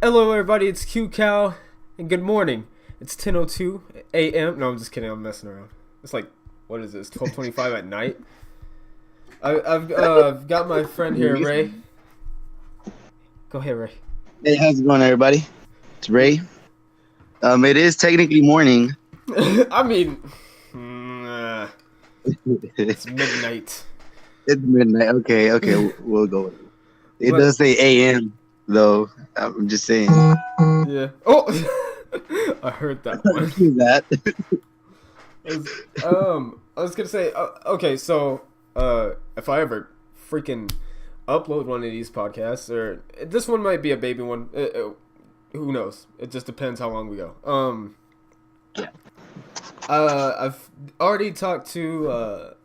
Hello, everybody. It's Qhiucow, and good morning. It's 10:02 a.m. No, I'm just kidding. I'm messing around. It's like, what is this? 12:25 at night. I've got my friend here, Ray. Go ahead, Ray. Hey, how's it going, everybody? It's Ray. It is technically morning. I mean, it's It's midnight. midnight. Okay, we'll go with it. It But does say AM, though. I'm just saying. yeah. Oh, I heard that one. That. I was gonna say, okay, so if I ever freaking upload one of these podcasts, or this one might be a baby one, who knows? It just depends how long we go. Yeah. I've already talked to a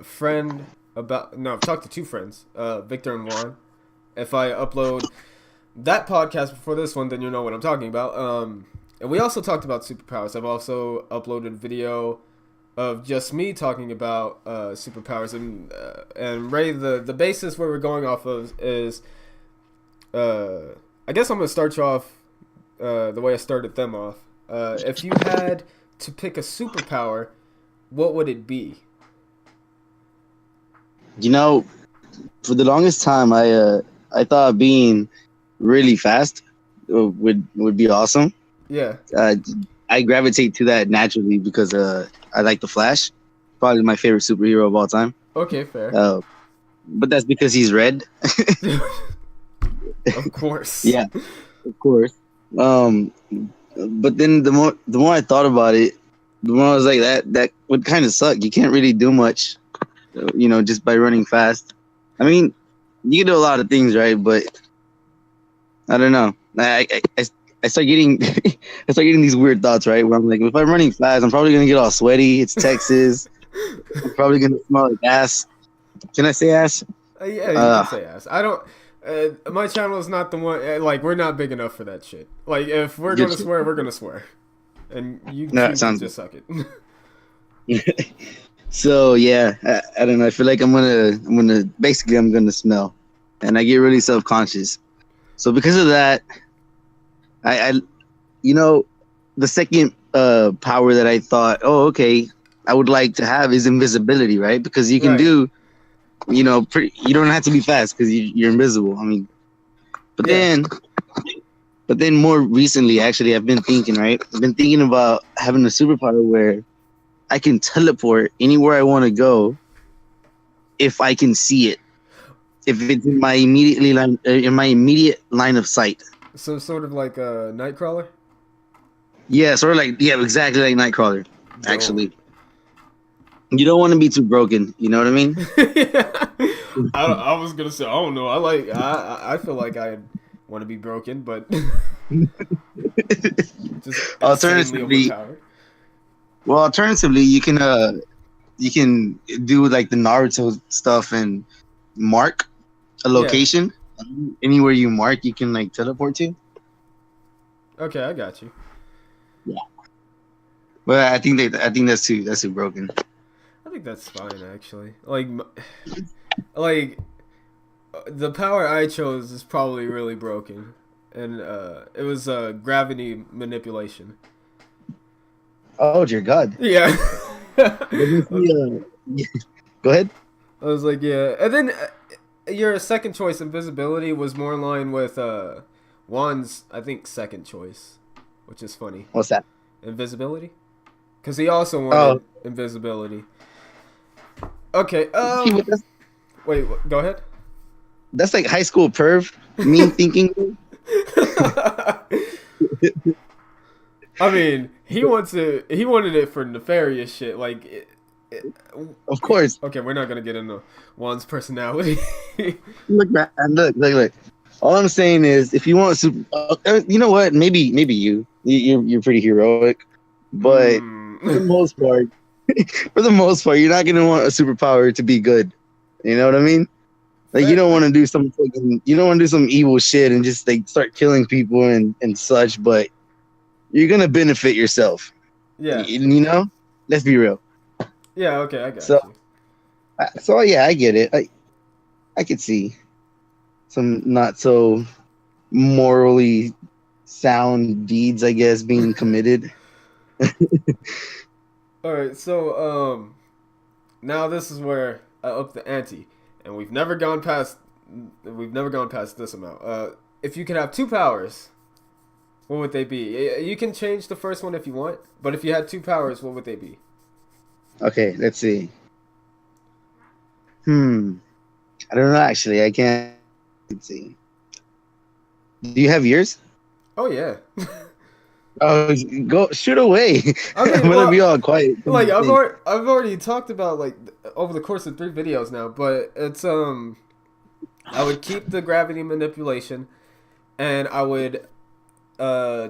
friend about. No, I've talked to two friends, Victor and Juan. If I upload that podcast before this one, then you know what I'm talking about. And we also talked about superpowers. I've also uploaded video of just me talking about superpowers, and Ray, the basis where we're going off of is, I guess I'm gonna start you off the way I started them off. If you had to pick a superpower, what would it be? You know, for the longest time, I thought being really fast would be awesome. Yeah. I gravitate to that naturally because I like the Flash. Probably my favorite superhero of all time. Okay, fair. But that's because he's red. Of course. Yeah, of course. But then the more I thought about it, the more I was like, that would kind of suck. You can't really do much, just by running fast. I mean, you can do a lot of things, right? But I don't know. I start getting I start getting these weird thoughts, right? Where I'm like, if I'm running fast, I'm probably gonna get all sweaty. It's Texas. I'm probably gonna smell like ass. Can I say ass? Yeah, you can say ass. I don't. My channel is not the one. Like, we're not big enough for that shit. Like, if we're Good gonna shit. swear, we're gonna swear, and you No, it can sounds just suck it. So yeah, I don't know. I feel like I'm gonna smell, and I get really self conscious. So because of that, I the second power that I thought, oh okay, I would like to have is invisibility, right? Because you can Right. do, you don't have to be fast because you're invisible. I mean, but Yeah. then more recently, actually, I've been thinking about having a superpower where I can teleport anywhere I want to go if I can see it. If it's in my immediate line of sight. So sort of like a Nightcrawler. Yeah, sort of like, yeah, exactly like Nightcrawler. Dope. Actually, you don't want to be too broken. You know what I mean? I was gonna say, I don't know. I feel like I want to be broken, but just insanely Alternatively, overpowered. you can do like the Naruto stuff and mark a Yeah. location. Anywhere you mark, you can like teleport to. Okay, I got you. Yeah, but I think that's too broken. I think that's fine, actually. Like the power I chose is probably really broken, and it was gravity manipulation. Oh dear God! Yeah. Doesn't he, Go ahead. I was like, yeah, and then your second choice, invisibility, was more in line with Juan's, I think, second choice, which is funny. What's that? Invisibility, because he also wanted invisibility. Okay. See, but Wait. Go ahead. that's like high school perv. Me thinking. I mean, he wanted it for nefarious shit. Like, Of course. okay, we're not gonna get into Juan's personality. Look, man. Look. All I'm saying is, if you want super, you know what? Maybe you're pretty heroic, but for the most part, you're not gonna want a superpower to be good. You know what I mean? Like you don't want to do some evil shit and just like start killing people and such, but you're gonna benefit yourself. Yeah. Let's be real. Yeah. Okay, I got So, you. So yeah, I get it. I could see some not so morally sound deeds, I guess, being committed. All right, so now this is where I up the ante, and we've never gone past this amount. If you could have two powers, what would they be? You can change the first one if you want, but if you had two powers, what would they be? Okay, let's see. I don't know. Actually, I can't. Let's see. Do you have yours? Oh yeah. Oh, go shoot away. Okay, I'm gonna well, be all quiet. like I've already talked about like over the course of 3 videos now, but it's I would keep the gravity manipulation, and I would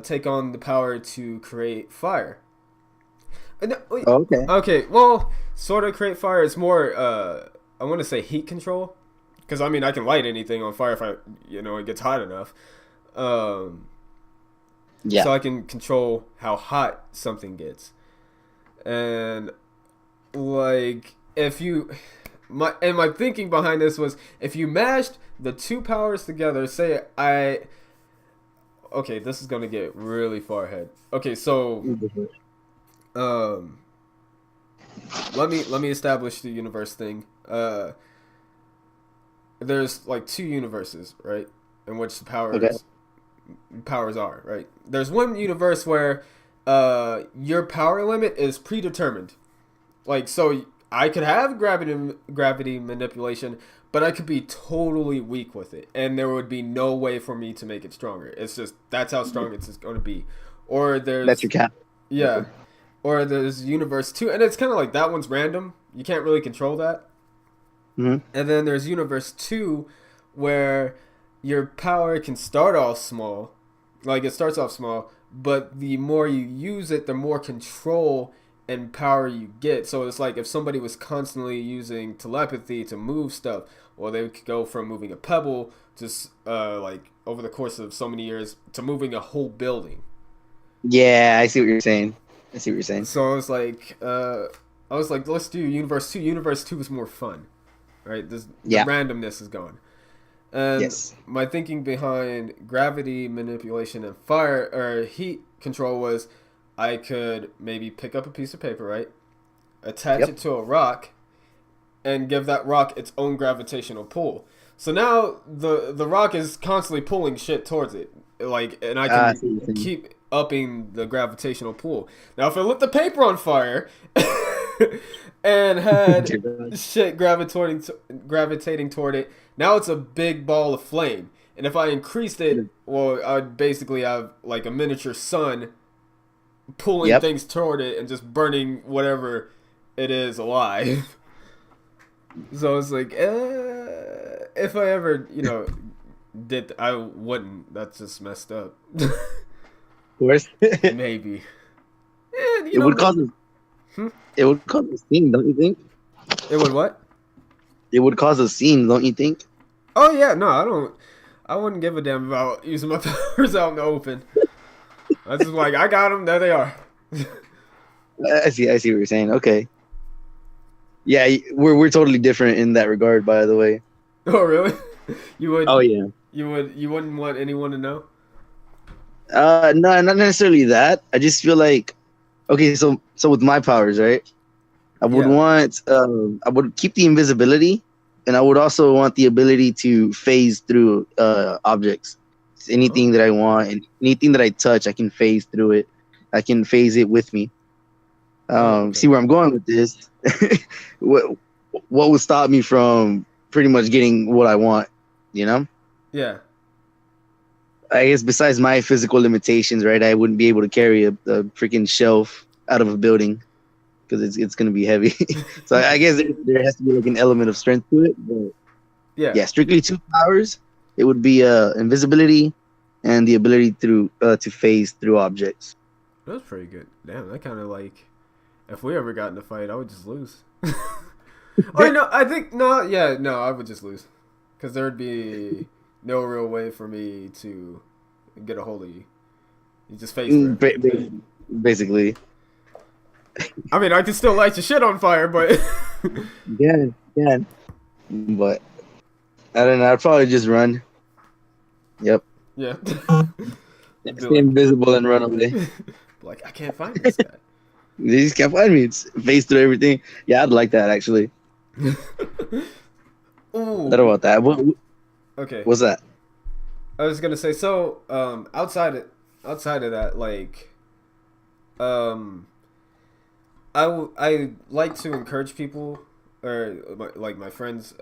take on the power to create fire. Oh, okay. Okay, well, sort of create fire. It's more I want to say heat control, because I mean I can light anything on fire if it gets hot enough. Yeah. So I can control how hot something gets. And like my thinking behind this was, if you mashed the two powers together, okay, this is gonna get really far ahead. Okay, so let me establish the universe thing. There's like two universes, right? In which the powers are, right? There's one universe where your power limit is predetermined. Like, so I could have gravity manipulation, but I could be totally weak with it, and there would be no way for me to make it stronger. It's just that's how strong it's going to be. Or that's your cap. Yeah. Or there's universe 2, and it's kind of like that one's random. You can't really control that. Mm-hmm. And then there's universe 2 where your power can start off small. Like, it starts off small, but the more you use it, the more control and power you get. So it's like if somebody was constantly using telepathy to move stuff, or they could go from moving a pebble to like over the course of so many years to moving a whole building. Yeah, I see what you're saying. So I was like, let's do universe 2. Universe 2 is more fun, right? The randomness is gone. And yes. My thinking behind gravity manipulation and fire or heat control was, I could maybe pick up a piece of paper, right? Attach it to a rock, and give that rock its own gravitational pull. So now the rock is constantly pulling shit towards it, like, and I can keep upping the gravitational pull. Now, if I lit the paper on fire and had shit gravitating toward it, now it's a big ball of flame. And if I increased it, well, I'd basically have like a miniature sun pulling things toward it and just burning whatever it is alive. So it's like, if I ever, I wouldn't. That's just messed up. Of course. Maybe. It would cause a scene, don't you think? It would what? It would cause a scene, don't you think? Oh yeah, no, I wouldn't give a damn about using my powers out in the open. I just like, I got them, there they are. I see what you're saying. Okay. Yeah, we're totally different in that regard, by the way. Oh really? You would? Oh yeah. You wouldn't want anyone to know? No, not necessarily that. I just feel like, okay, so with my powers, right? I would I would keep the invisibility, and I would also want the ability to phase through objects. Anything that I want, and anything that I touch, I can phase through it. I can phase it with me. See where I'm going with this? What would stop me from pretty much getting what I want? Yeah. I guess besides my physical limitations, right? I wouldn't be able to carry a freaking shelf out of a building because it's going to be heavy. So I guess there has to be like an element of strength to it. But yeah, strictly two powers. It would be invisibility and the ability to phase through objects. That's pretty good. Damn, that kind of like, if we ever got in a fight, I would just lose. Or no, I think I would just lose, because there would be no real way for me to get a hold of you. You just face it. Basically. I mean, I could still light your shit on fire, but yeah. But I don't know. I'd probably just run. Yep. Yeah. Be Stay invisible and run away. like, I can't find this guy. They just can't find me. It's face through everything. Yeah, I'd like that actually. Thought Ooh. about that. Okay. What's that? I was gonna say so. Outside of that, like, um, I like to encourage people or like my friends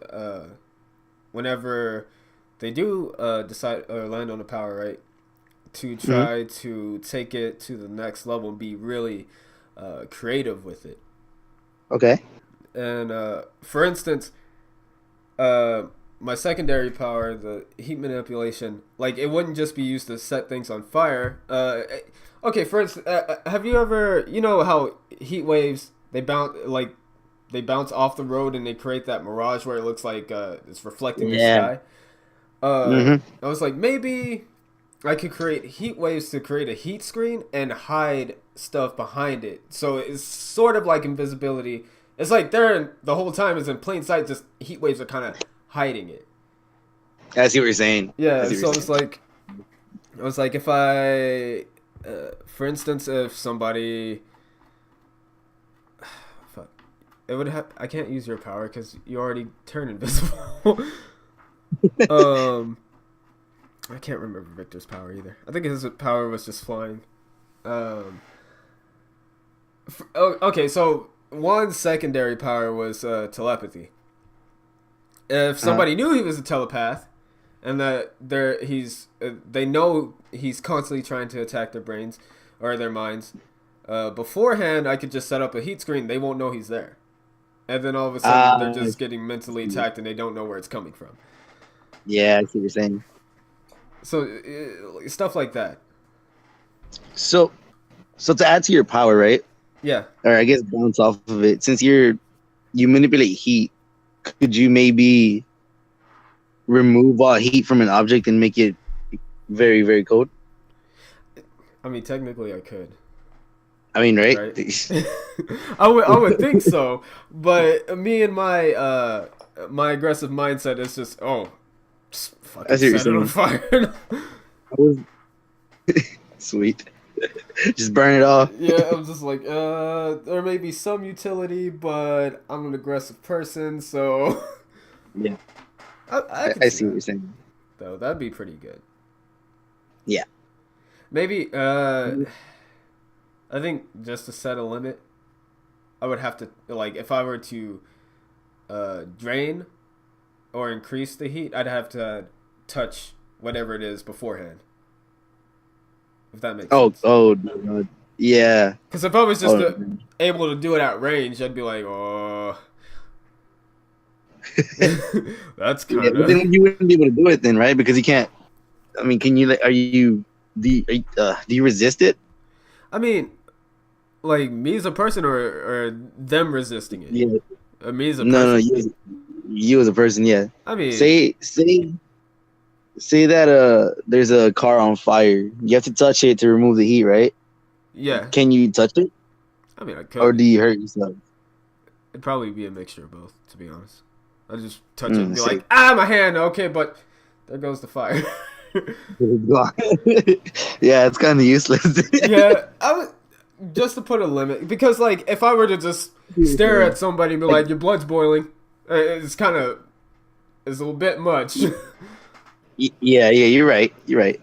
whenever they do decide or land on a power, right, to Hmm. try to take it to the next level and be really creative with it. Okay. And for instance, uh, my secondary power, the heat manipulation, like it wouldn't just be used to set things on fire. Okay, for instance, have you ever, you know how heat waves they bounce off the road and they create that mirage where it looks like it's reflecting the Yeah. sky. Hmm. I was like, maybe I could create heat waves to create a heat screen and hide stuff behind it. So it's sort of like invisibility. It's like the whole time is in plain sight. Just heat waves are kind of hiding it. I see what you're saying. I Yeah. see what you're So saying. it was like if I, for instance, if somebody, fuck, it would have. I can't use your power because you already turn invisible. um, I can't remember Victor's power either. I think his power was just flying. Um, okay, so one secondary power was telepathy. If Uh-huh. somebody knew he was a telepath, and that they know he's constantly trying to attack their brains or their minds, beforehand I could just set up a heat screen. They won't know he's there, and then all of a sudden they're I just getting mentally see. attacked and they don't know where it's coming from. Yeah, I see what you're saying. So stuff like that. So, so to add to your power, right? Yeah. Or I guess bounce off of it. Since you manipulate heat, could you maybe remove all heat from an object and make it very, very cold? I mean, technically I could. I mean, right? Right? I would think so, but me and my aggressive mindset is just just I fucking see what you're set it on saying. fire. I was sweet. Just burn it off. Yeah, I'm just like there may be some utility, but I'm an aggressive person, so Yeah, I could I see see what that you're saying. though. That'd be pretty good. Yeah. Maybe I think just to set a limit, I would have to like if I were to drain or increase the heat, I'd have to touch whatever it is beforehand. If that makes Oh, sense. oh, no, no. Yeah. Because if I was just Oh, able to do it at range, I'd be like, oh, that's yeah. kind But of. then you wouldn't be able to do it then, right? Because you can't. I mean, can you? Are you? Do you resist it? I mean, like me as a person, or them resisting it. Yeah. Me as a No, no. person. You as a person, yeah. I mean, Say that there's a car on fire. You have to touch it to remove the heat, right? yeah. Can you touch it, I mean, I or could. do you hurt yourself? It'd probably be a mixture of both, to be honest. I'd just touch it and be See. like, my hand. Okay, but there goes the fire. Yeah, it's kind of useless. Yeah, I would just to put a limit because like if I were to just stare at somebody and be like your blood's boiling, it's kind of it's a little bit much. Yeah, yeah, you're right. You're right.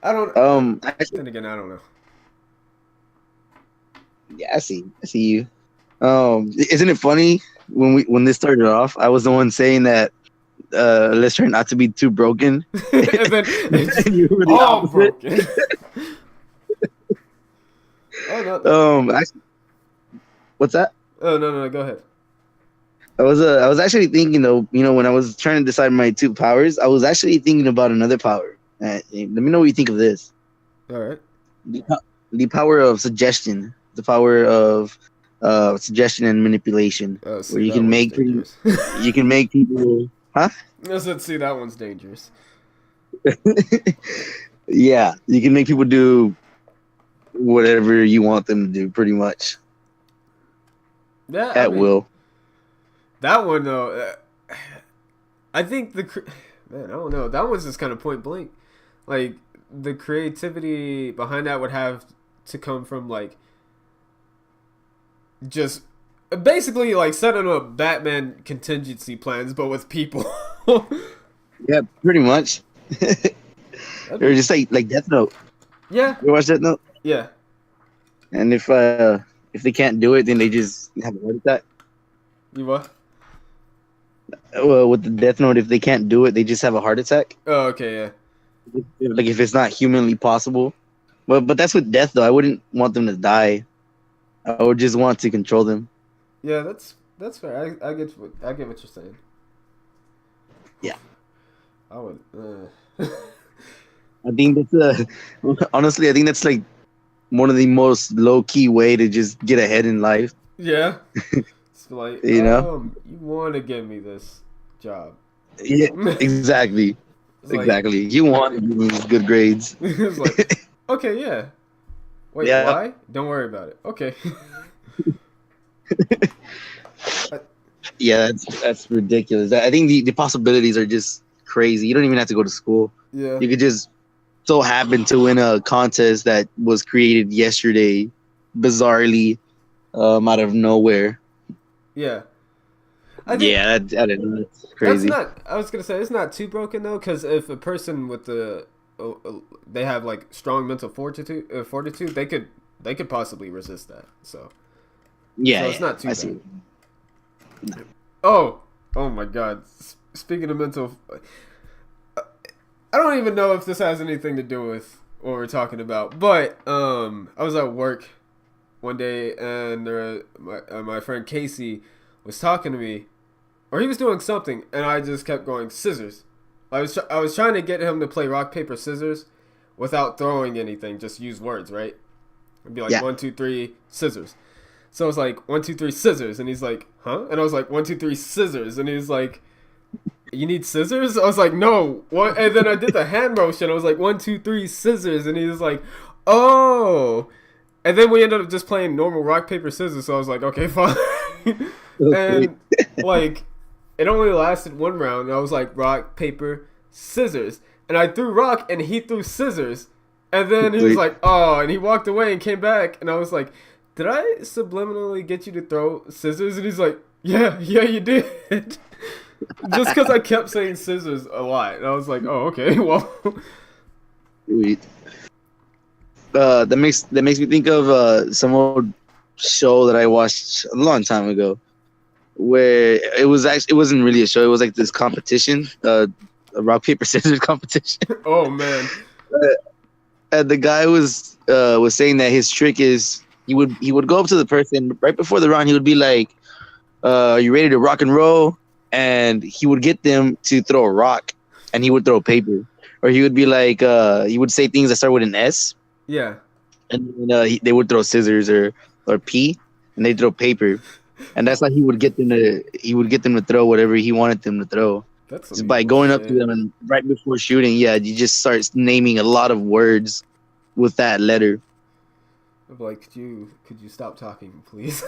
I don't. Actually, Then again, I don't know. yeah, I see you. Isn't it funny when this started off? I was the one saying that let's try not to be too broken. And then it's And you were the all opposite. broken. Oh no! Actually, what's that? Oh no! Go ahead. I was actually thinking though, when I was trying to decide my two powers, I was actually thinking about another power. Let me know what you think of this. All right. The power of suggestion, the power of suggestion and manipulation, Oh, where see, that one's dangerous. you can make people, huh? Let's see, that one's dangerous. Yeah, you can make people do whatever you want them to do, pretty much Yeah, I at mean, will. that one though. I think man, I don't know. That one's just kind of point blank. Like the creativity behind that would have to come from like just basically like setting up Batman contingency plans, but with people. Yeah, pretty much. Or just like Death Note. Yeah, You watch Death Note? yeah. And if they can't do it, then they just have a heart attack. You what? Well, with the Death Note, if they can't do it, they just have a heart attack. Oh, okay, yeah. Like if it's not humanly possible. But that's with death though. I wouldn't want them to die. I would just want to control them. Yeah, that's fair. I get what you're saying. Yeah. I would. I think that's honestly, I think that's like one of the most low key way to just get ahead in life. Yeah. It's like You know? you want to give me this job. Yeah, exactly. It's like- Exactly. You want to give me good grades. It's like, okay, yeah. Wait, Yeah. why? Don't worry about it. Okay. Yeah, that's ridiculous. I think the possibilities are just crazy. You don't even have to go to school. Yeah. You could just so happen to win a contest that was created yesterday, bizarrely, out of nowhere. Yeah. I think Yeah, I don't know. That's crazy. that's not. I was gonna say it's not too broken though, because if a person with they have like strong mental fortitude, they could possibly resist that. So Yeah, so it's not too I bad. see. Oh my God! Speaking of mental, I don't even know if this has anything to do with what we're talking about. But I was at work one day, and my friend Casey was talking to me, or he was doing something, and I just kept going scissors. I was trying to get him to play rock paper scissors without throwing anything, just use words, right? It'd be like Yeah. 1, 2, 3 scissors. So I was like 1, 2, 3 scissors, and he's like, huh? And I was like 1, 2, 3 scissors, and he's like, you need scissors? I was like, no. What? And then I did the hand motion. I was like 1, 2, 3 scissors, and he was like, oh. And then we ended up just playing normal rock paper scissors. So I was like, okay, fine. And like, it only lasted one round. And I was like, rock paper scissors, and I threw rock, and he threw scissors, and then he was like, oh, and he walked away and came back, and I was like, did I subliminally get you to throw scissors? And he's like, yeah, you did. Just because I kept saying scissors a lot. And I was like, oh, okay, well. Sweet. That makes me think of some old show that I watched a long time ago, where it wasn't really a show. It was like this competition, a rock paper scissors competition. Oh man. And the guy was saying that his trick is he would go up to the person right before the round. He would be like, "Are you ready to rock and roll?" And he would get them to throw a rock, and he would throw paper, or he would be like, he would say things that start with an S, Yeah. and they would throw scissors or P, and they throw paper, and that's how he would get them to throw whatever he wanted them to throw. That's Just by going up to them and right before shooting, you just start naming a lot of words with that letter. I'm like, could you stop talking, please?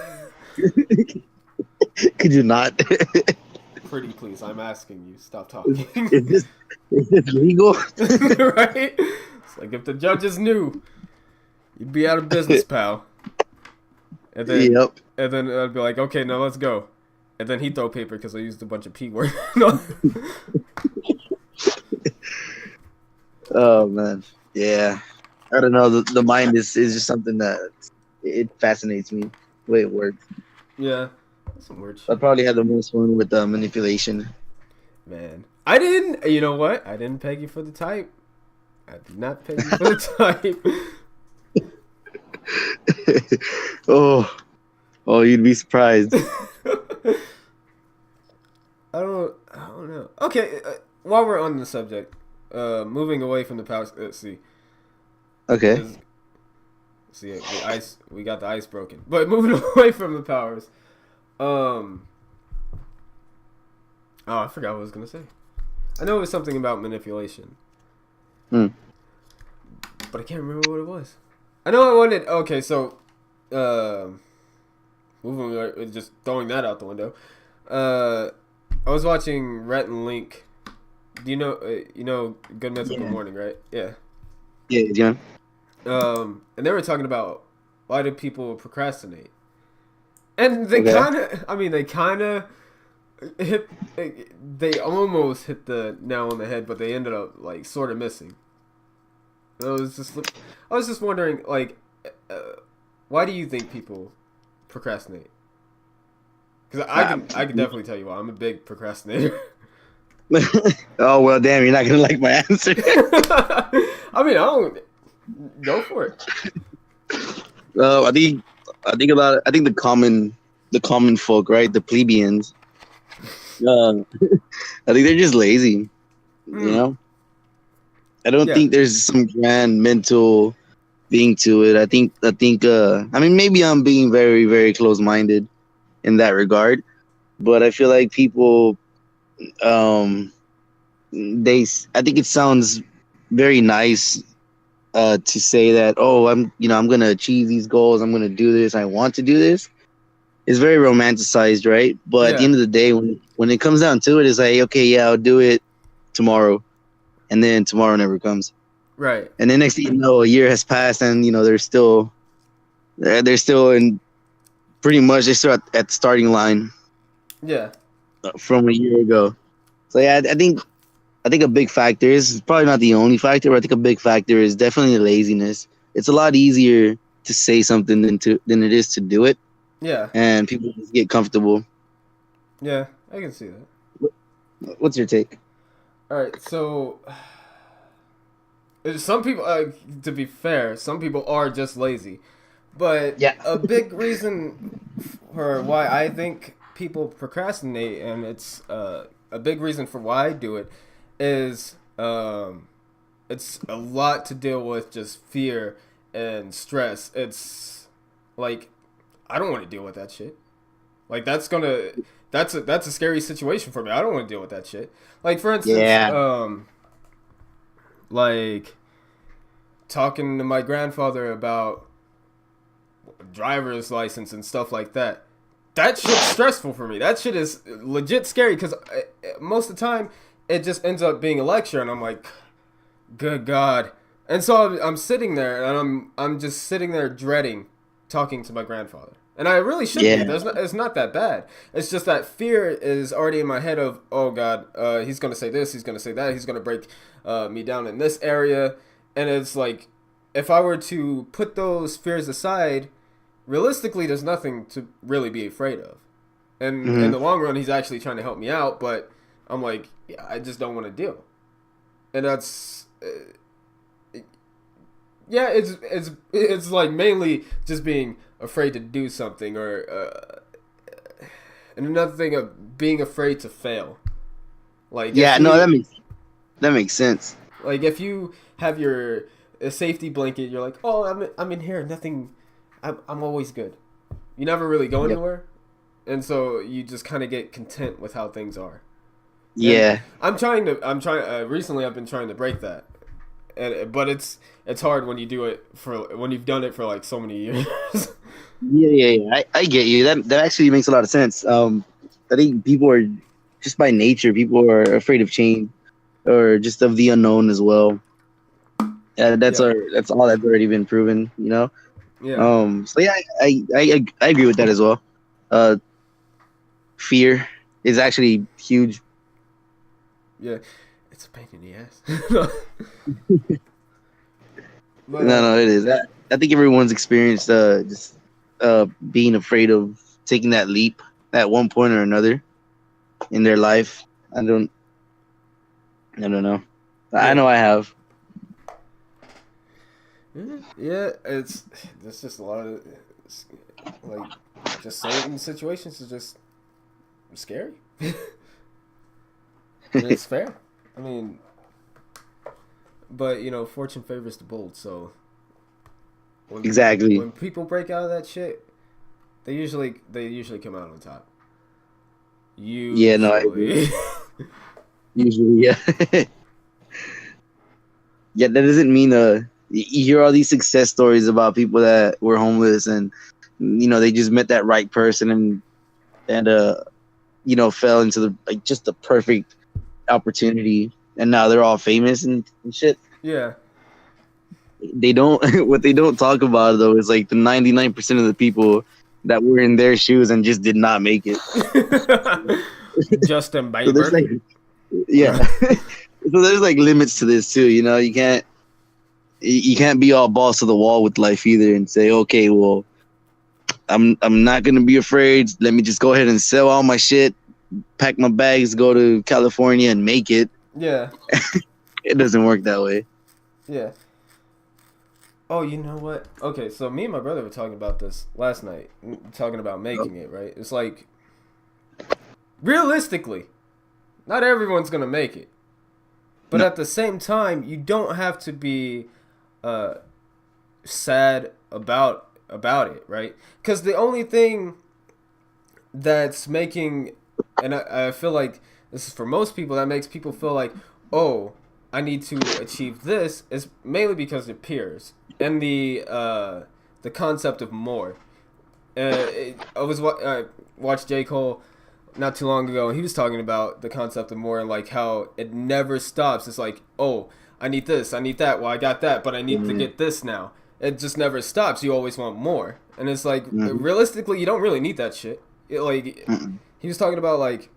Could you not? Pretty please, I'm asking you, stop talking. is this legal? Right? It's like if the judges knew, you'd be out of business, pal. And then, Yep. and then I'd be like, okay, now let's go. And then he'd throw paper because I used a bunch of P words. No. Oh man, yeah. I don't know. The mind is just something that it fascinates me. The way it works. Yeah, that's some weird I shit. probably had the most fun with manipulation. Man, I didn't. You know what? I didn't peg you for the type. I did not peg you for the type. oh, you'd be surprised. I don't know. Okay, while we're on the subject, moving away from the powers. Let's see. Okay. See, we got the ice broken. But moving away from the powers. Oh, I forgot what I was gonna say. I know it was something about manipulation. Hmm. But I can't remember what it was. I know I wanted. Okay, so, moving, just throwing that out the window. I was watching Rhett and Link. Do you know Good Mythical Morning, right? Yeah. Yeah, John. And they were talking about why do people procrastinate, and they Okay. kind of, I mean, they kind of hit, they almost hit the nail on the head, but they ended up like sort of missing. I was just wondering, like, uh, why do you think people procrastinate? Because I can definitely tell you why. I'm a big procrastinator. Oh well, damn! You're not gonna like my answer. I mean, I don't go for it. I think I think the common folk, right? The plebeians. I think they're just lazy. You Mm, know, I don't yeah, think there's some grand mental thing to it. I mean, maybe I'm being very, very close minded in that regard, but I feel like people, um, I think it sounds very nice to say that, oh, I'm gonna achieve these goals. I'm gonna do this. I want to do this. It's very romanticized, right? But at the yeah, end of the day, when it comes down to it, it's like, okay, yeah, I'll do it tomorrow, and then tomorrow never comes, right, and then next thing you know, a year has passed, and they're still in pretty much they're still at the starting line yeah, from a year ago. So yeah, I think a big factor is probably not the only factor, but I think a big factor is definitely laziness. It's a lot easier to say something than it is to do it, yeah, and people just get comfortable. yeah. I can see that. What's your take? All right, so some people, to be fair, some people are just lazy, but Yeah. a big reason for why I think people procrastinate, and it's a big reason for why I do it, is it's a lot to deal with just fear and stress. It's like I don't want to deal with that shit. Like that's a scary situation for me. I don't want to deal with that shit. Like for instance, Yeah. like talking to my grandfather about driver's license and stuff like that. That shit's stressful for me. That shit is legit scary because most of the time it just ends up being a lecture, and I'm like, good God. And so I'm sitting there, and I'm just sitting there dreading talking to my grandfather. And I really shouldn't be. Yeah. It's not that bad. It's just that fear is already in my head of, oh God, he's gonna say this, he's gonna say that, he's gonna break me down in this area, and it's like, if I were to put those fears aside, realistically, there's nothing to really be afraid of. And in Hmm. the long run, he's actually trying to help me out, but I'm like, yeah, I just don't want to deal. And that's yeah, it's like mainly just being afraid to do something, or and another thing of being afraid to fail. Like if Yeah. No, you that makes sense. like if you have your a safety blanket, you're like, oh, I'm in here, nothing. I'm always good. You never really go Yep. anywhere, and so you just kind of get content with how things are. And Yeah. recently I've been trying to break that, but it's hard when you do it when you've done it for like so many years. Yeah. I get you. That actually makes a lot of sense. I think people are just by nature, people are afraid of change or just of the unknown as well. Yeah, That's all that's already been proven, you know. yeah, So yeah, I agree with that as well. Uh, fear is actually huge. yeah. It's a pain in the ass. But No, it is. I think everyone's experienced just being afraid of taking that leap at one point or another in their life. I don't I don't know. I yeah, know I have. yeah. It's just a lot of like just certain situations is just scary, and it's fair. I mean, but fortune favors the bold. So Exactly. when people break out of that shit, they usually come out on top. Yeah, no, I agree. Usually. Usually, yeah. Yeah, that doesn't mean you hear all these success stories about people that were homeless and they just met that right person and fell into the like just the perfect opportunity and now they're all famous and shit. Yeah. they don't what they don't talk about though is like the 99% of the people that were in their shoes and just did not make it. Justin So there's Bieber. like, yeah. So there's like limits to this too. You know, you can't be all balls to the wall with life either and say, okay, well, I'm not gonna be afraid. Let me just go ahead and sell all my shit, pack my bags, go to California and make it. Yeah. It doesn't work that way. Yeah. Oh, you know what? Okay, so me and my brother were talking about this last night, talking about making it, right? It's like, realistically, not everyone's going to make it. But No. at the same time, you don't have to be sad about it, right? Because the only thing that's making, and I feel like this is for most people, that makes people feel like, oh, I need to achieve this, is mainly because of peers and the concept of more. I watched Qhiucow not too long ago, and he was talking about the concept of more and like how it never stops. It's like, oh, I need this, I need that. Well, I got that, but I need to get this now. It just never stops. You always want more, and it's like realistically, you don't really need that shit. He was talking about like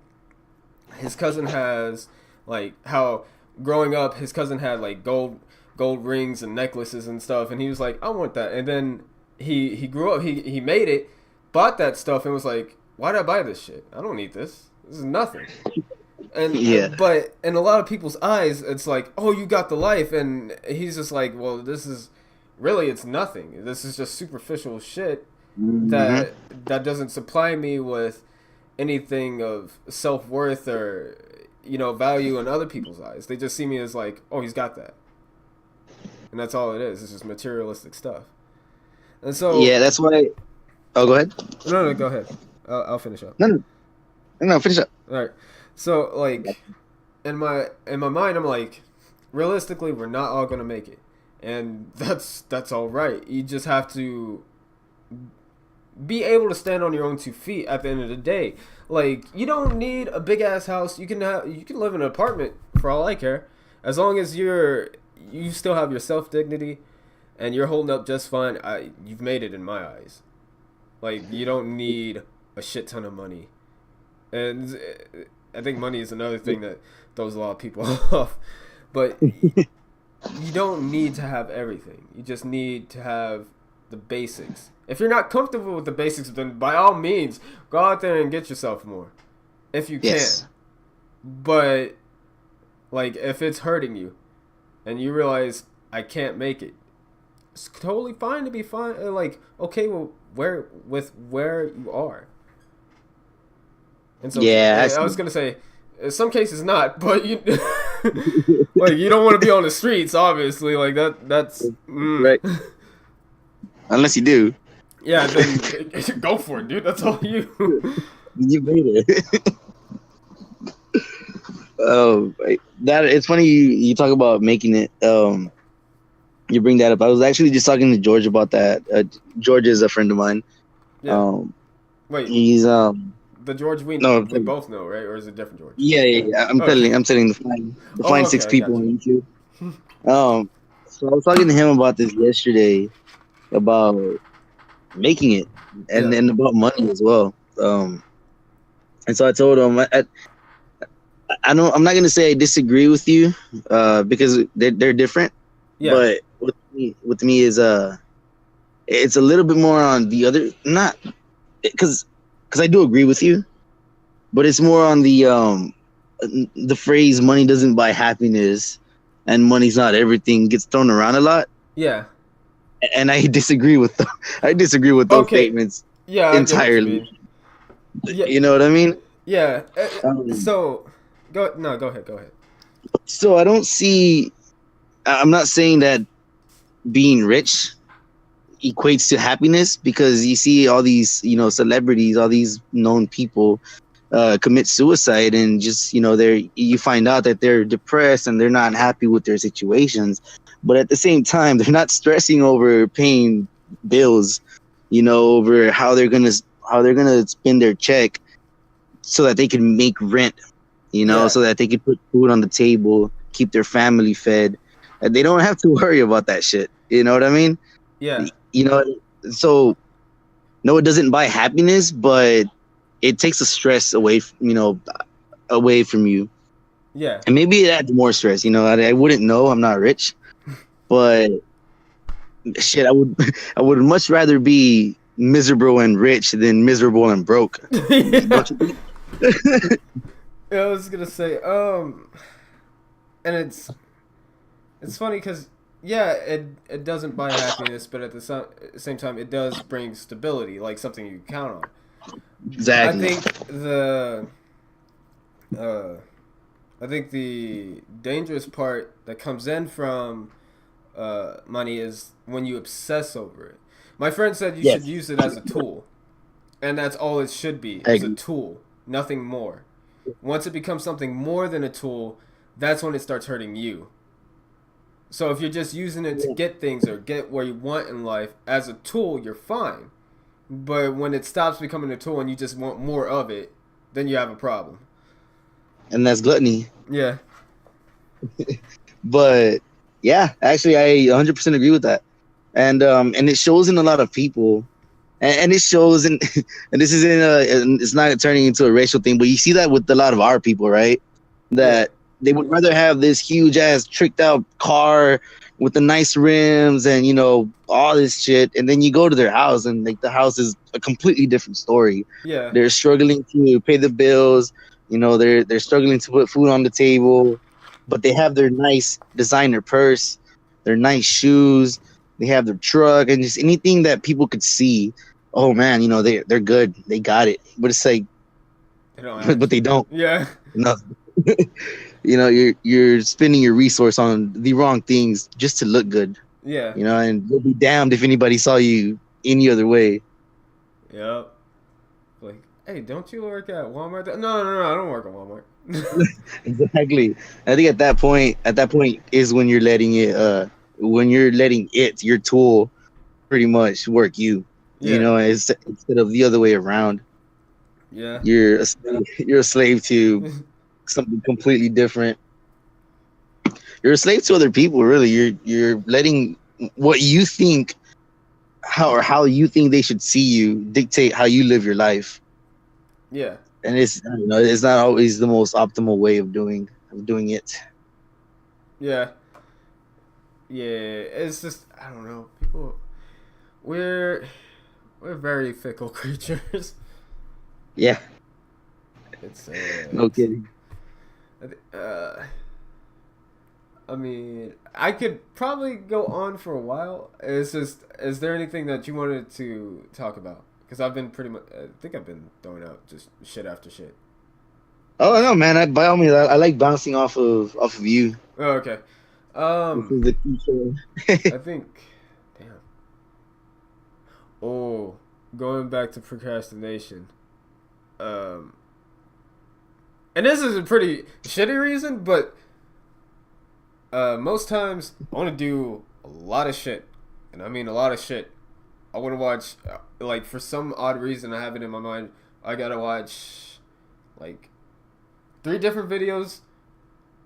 his cousin has like how growing up his cousin had like gold rings and necklaces and stuff, and he was like, I want that. And then he grew up, he made it, bought that stuff, and was like, why did I buy this shit? I don't need this. This is nothing. And Yeah. but in a lot of people's eyes, it's like, oh, you got the life, and he's just like, well, this is really, it's nothing. This is just superficial shit that doesn't supply me with anything of self-worth or value in other people's eyes. They just see me as like, oh, he's got that, and that's all it is. It's just materialistic stuff. And so Yeah, that's why. Oh, go ahead. no, go ahead. I'll finish up. No, finish up. All right. So like in my mind, I'm like, realistically, we're not all gonna make it, and that's all right. You just have to be able to stand on your own 2 feet at the end of the day. Like, you don't need a big ass house. You can live in an apartment for all I care, as long as you still have your self dignity, and you're holding up just fine. You've made it in my eyes. Like, you don't need a shit ton of money, and I think money is another thing that throws a lot of people off. But you don't need to have everything. You just need to have the basics. If you're not comfortable with the basics, then by all means, go out there and get yourself more, if you can. Yes. But like, if it's hurting you, and you realize I can't make it, it's totally fine to be fine. Like, okay, well, where you are. And so, Yeah, I was gonna say, in some cases not, but you like, you don't want to be on the streets, obviously. Like that's right. Unless you do. Yeah, then go for it, dude. That's all you. You made it. Oh, that it's funny you talk about making it. You bring that up. I was actually just talking to George about that. George is a friend of mine. Yeah. Wait. He's the George we both know, right? Or is it different George? Yeah. I'm telling the Flying Six people on YouTube. So I was talking to him about this yesterday, about making it and about money as well. And so I told him I'm not gonna say I disagree with you, because they're different. Yeah. But with me is it's a little bit more on the other, not because I do agree with you, but it's more on the phrase "money doesn't buy happiness" and "money's not everything" gets thrown around a lot. Yeah. And I disagree with them. I disagree with those statements. Yeah, entirely. Yeah. You know what I mean? Yeah. So go ahead. So I don't see. I'm not saying that being rich equates to happiness, because you see all these, celebrities, all these known people commit suicide, and just, you find out that they're depressed and they're not happy with their situations. But at the same time, they're not stressing over paying bills, over how they're gonna spend their check so that they can make rent, so that they can put food on the table, keep their family fed. and they don't have to worry about that shit. You know what I mean? Yeah. You know, so no, it doesn't buy happiness, but it takes the stress away. Away from you, Yeah. and maybe it adds more stress. I wouldn't know. I'm not rich, but shit, I would much rather be miserable and rich than miserable and broke. Yeah. Don't you think? Yeah, I was gonna say, and it's funny because yeah, it doesn't buy happiness, but at the same time, it does bring stability, like something you count on. I Exactly. think uh, I think the dangerous part that comes in from money is when you obsess over it. My friend said you should Yes, use it as a tool, and that's all it should be, I is a agree. tool, nothing more. Once it becomes something more than a tool, that's when it starts hurting you. So if you're just using it to Yeah. get things or get where you want in life as a tool, you're fine. But when it stops becoming a tool and you just want more of it, then you have a problem. And that's gluttony. Yeah. But yeah, actually, I 100% agree with that. And it shows in a lot of people, and it shows in, and this isn't and it's not turning into a racial thing, but you see that with a lot of our people, right? Yeah. That they would rather have this huge ass tricked out car with the nice rims and all this shit, and then you go to their house and like the house is a completely different story. Yeah. They're struggling to pay the bills. They're struggling to put food on the table, but they have their nice designer purse, their nice shoes, they have their truck, and just anything that people could see. Oh man, they're good, they got it. But it's like, They don't but they actually. don't. Yeah. No, you're spending your resource on the wrong things just to look good. Yeah. And you'll be damned if anybody saw you any other way. Yep. Like, hey, don't you work at Walmart? No, no, no, I don't work at Walmart. Exactly. I think at that point is when you're letting it, your tool, pretty much work you. Yeah. Instead of the other way around. Yeah. You're a slave to something completely different. You're a slave to other people, really. You're letting what you think, how you think they should see you, dictate how you live your life. Yeah. And it's not always the most optimal way of doing it. Yeah. Yeah. It's just, I don't know. People, we're we're very fickle creatures. Yeah, It's no kidding. uh, I mean, I could probably go on for a while. It's just, is there anything that you wanted to talk about? Because I've been pretty much, I think I've been throwing out just shit after shit. Oh no, man! By all means, I like bouncing off of you. Oh, okay. This is the key I think, damn. Oh, going back to procrastination. Um, and this is a pretty shitty reason, but most times I want to do a lot of shit, and I mean a lot of shit. I want to watch, like, for some odd reason, I have it in my mind. I gotta watch like 3 different videos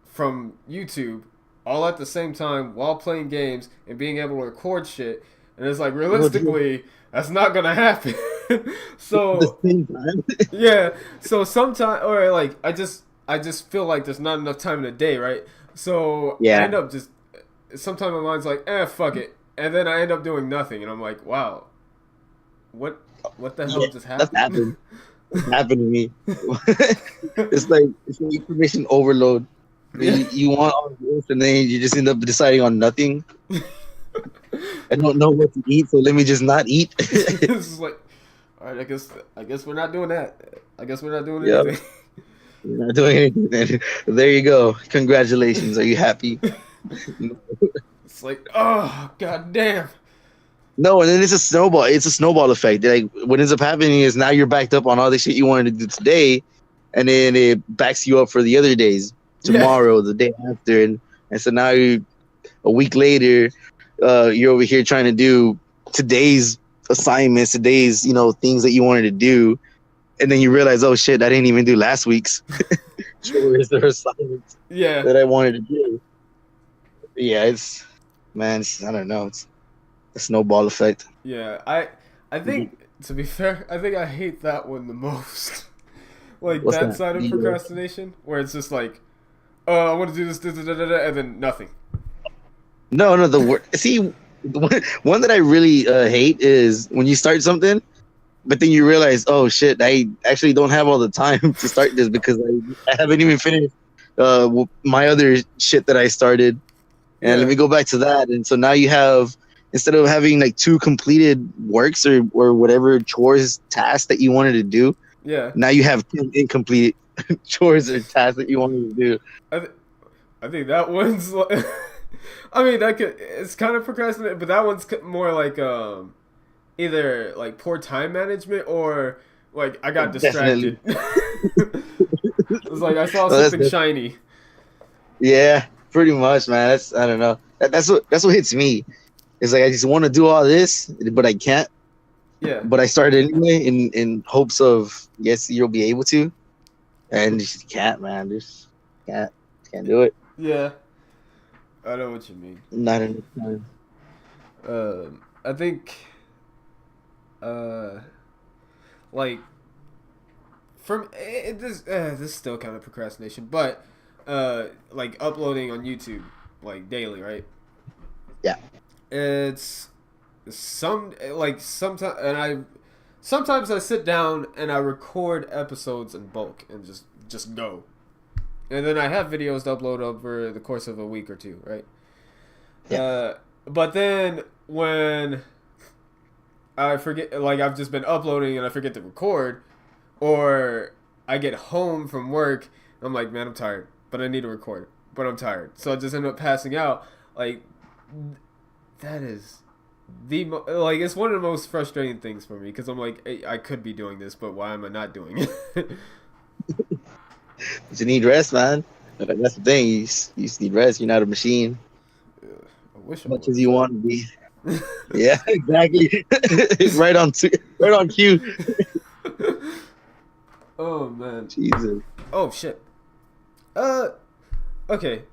from YouTube all at the same time while playing games and being able to record shit. And it's like, realistically, that's not gonna happen. the So same time. yeah, so sometimes, or like, I just feel like there's not enough time in the day, right? So I Yeah, end up just, sometimes my mind's like, fuck it, and then I end up doing nothing, and I'm like, wow, what what the hell yeah, just that's happened? happened. That's happened to me. It's like information overload. Yeah. You want all this, and then you just end up deciding on nothing. I don't know what to eat, so let me just not eat. It's just like, all right, I guess we're not doing that. I guess we're not doing Yep, anything. you're not doing anything. Then. There you go. Congratulations. Are you happy? It's like, oh god damn. No, and then it's a snowball. It's a snowball effect. Like what ends up happening is now you're backed up on all the shit you wanted to do today, and then it backs you up for the other days, Yeah. tomorrow, the day after, and so now a week later, you're over here trying to do today's assignments, today's things that you wanted to do, and then you realize, oh shit, I didn't even do last week's chores or assignments Yeah. that I wanted to do. yeah, it's man. I don't know. It's a snowball effect. Yeah, I think to be fair, I think I hate that one the most. Like What's that that? side of Yeah. procrastination, where it's just like, oh, I want to do this, and then nothing. No, no. The word. See, one that I really hate is when you start something, but then you realize, oh shit, I actually don't have all the time to start this because I haven't even finished my other shit that I started. And let Yeah, me go back to that. And so now you have, instead of having like two completed works or whatever chores tasks that you wanted to do, yeah. now you have two incomplete chores or tasks that you wanted to do. I th- I think that one's like, I mean that could it's kind of procrastinating, but that one's more like either like poor time management or like I got Definitely. distracted. It's like I saw Well, something shiny. yeah, pretty much, man. That's I don't know. That's what hits me. It's like I just want to do all this, but I can't. Yeah, But I started anyway in hopes of yes, you'll be able to, and you just can't, man. Just can't do it. yeah. I know what you mean. Not enough time. I think uh like from this is still kind of procrastination, but like uploading on YouTube like daily, right? Yeah. It's sometimes I sit down and I record episodes in bulk and just go. And then I have videos to upload over the course of a week or two, right? Yeah. But then when I forget, like I've just been uploading and I forget to record, or I get home from work, I'm like, man, I'm tired, but I need to record, but I'm tired, so I just end up passing out. Like that is like it's one of the most frustrating things for me because I'm like, hey, I could be doing this, but why am I not doing it? But you need rest, man. That's the thing. You just need rest. You're not a machine. I wish As I much as was. you want to be. Yeah, exactly. Right on cue. Oh man. Jesus. Oh shit. Uh. Okay.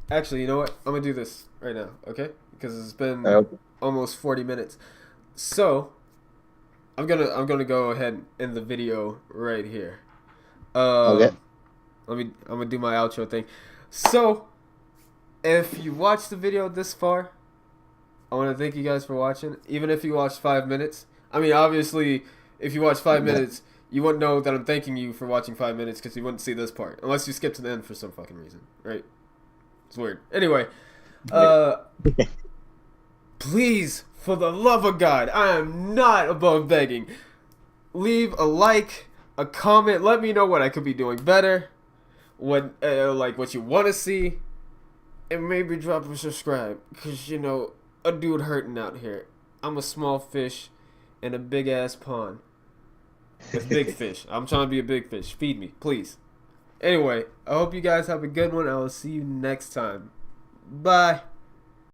Actually, you know what? I'm gonna do this right now, okay? Because it's been Okay. almost 40 minutes. So I'm gonna go ahead and end the video right here. Okay. I'm gonna do my outro thing. So if you watched the video this far, I want to thank you guys for watching. Even if you watched 5 minutes, I mean, obviously, if you watch 5 minutes, you wouldn't know that I'm thanking you for watching 5 minutes because you wouldn't see this part unless you skip to the end for some fucking reason, right? It's weird. Anyway, uh, please, for the love of God, I am not above begging. Leave a like, a comment. Let me know what I could be doing better. What like what you want to see, and maybe drop a subscribe. Cause you know a dude hurting out here. I'm a small fish in a big ass pond with big fish. I'm trying to be a big fish. Feed me, please. Anyway, I hope you guys have a good one. I will see you next time. Bye.